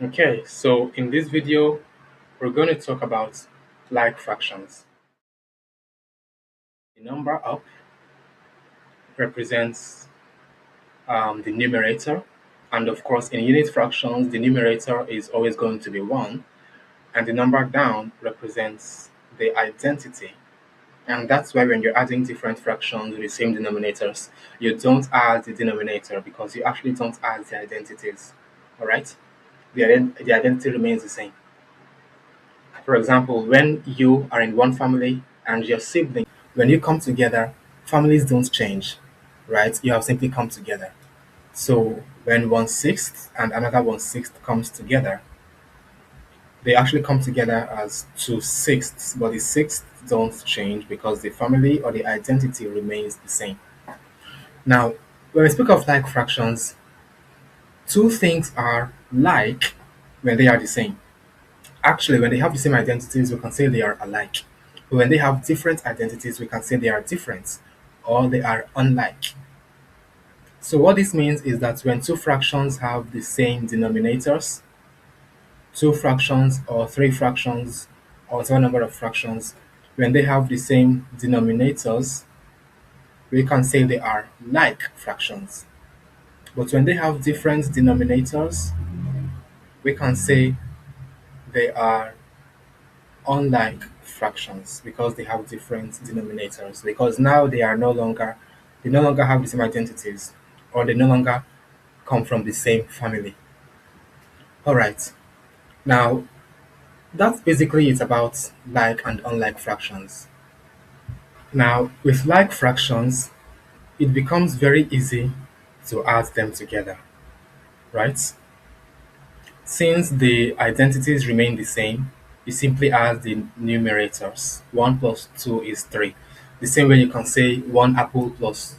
Okay, so in this video, we're going to talk about like fractions. The number up represents the numerator, and of course, in unit fractions, the numerator is always going to be 1, and the number down represents the identity. And that's why when you're adding different fractions with the same denominators, you don't add the denominator because you actually don't add the identities. All right? The identity remains the same. For example, when you are in one family and your sibling, when you come together, families don't change, right? You have simply come together. So when 1/6 and another 1/6 comes together, they actually come together as 2/6, but the sixths don't change because the family or the identity remains the same. Now, when we speak of like fractions, two things are like when they are the same. Actually, when they have the same identities, we can say they are alike. But when they have different identities, we can say they are different or they are unlike. So what this means is that when two fractions have the same denominators, two fractions or three fractions or some number of fractions, when they have the same denominators, we can say they are like fractions. But when they have different denominators, we can say they are unlike fractions because they have different denominators. Because now they no longer have the same identities, or they no longer come from the same family. All right. Now that's basically it about like and unlike fractions. Now with like fractions, it becomes very easy to add them together, right? Since the identities remain the same, you simply add the numerators. 1 plus 2 is 3. The same way you can say 1 apple plus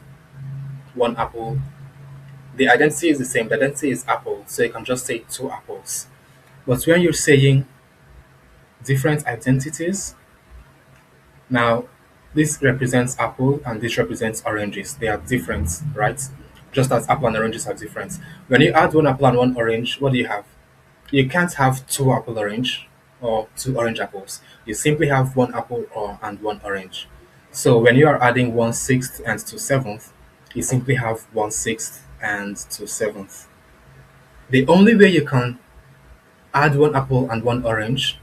1 apple. The identity is the same. The identity is apple, so you can just say 2 apples. But when you're saying different identities, now this represents apple and this represents oranges. They are different, right? Just as apple and oranges are different. When you add one apple and one orange, what do you have? You can't have two apple orange or two orange apples. You simply have one apple or and one orange. So when you are adding 1/6 and 2/7, you simply have 1/6 and 2/7. The only way you can add one apple and one orange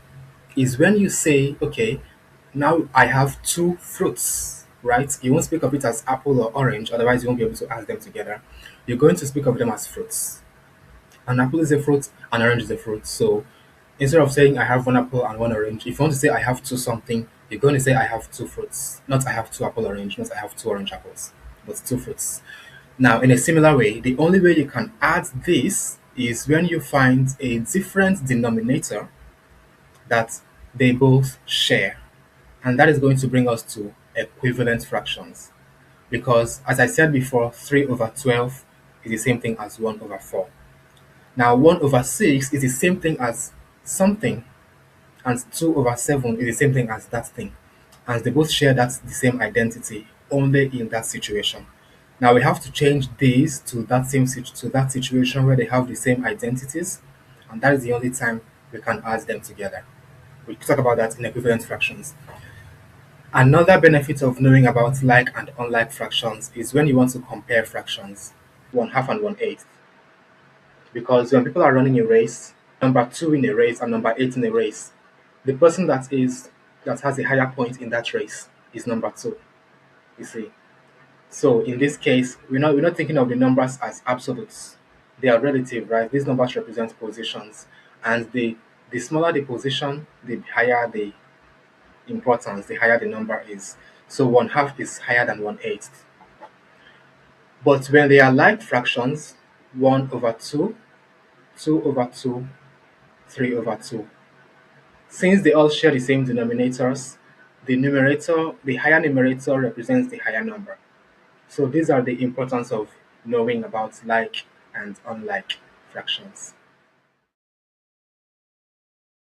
is when you say, okay, now I have two fruits, right? You won't speak of it as apple or orange, otherwise you won't be able to add them together. You're going to speak of them as fruits. An apple is a fruit, an orange is a fruit. So instead of saying I have one apple and one orange, if you want to say I have two something, you're going to say I have two fruits. Not I have two apple orange, not I have two orange apples, but two fruits. Now, in a similar way, the only way you can add this is when you find a different denominator that they both share. And that is going to bring us to equivalent fractions. Because, as I said before, 3 over 12 is the same thing as 1 over 4. Now, 1 over 6 is the same thing as something, and 2 over 7 is the same thing as that thing. And they both share the same identity, only in that situation. Now, we have to change these to that situation where they have the same identities, and that is the only time we can add them together. We'll talk about that in equivalent fractions. Another benefit of knowing about like and unlike fractions is when you want to compare fractions, 1/2 and 1/8. Because when people are running a race, number 2 in a race and number 8 in a race, the person that has a higher point in that race is number 2. You see. So in this case, we're not thinking of the numbers as absolutes. They are relative, right? These numbers represent positions. And the smaller the position, the higher the importance, the higher the number is. So 1/2 is higher than 1/8. But when they are like fractions, 1 over 2, 2 over 2, 3 over 2. Since they all share the same denominators, the higher numerator represents the higher number. So these are the importance of knowing about like and unlike fractions.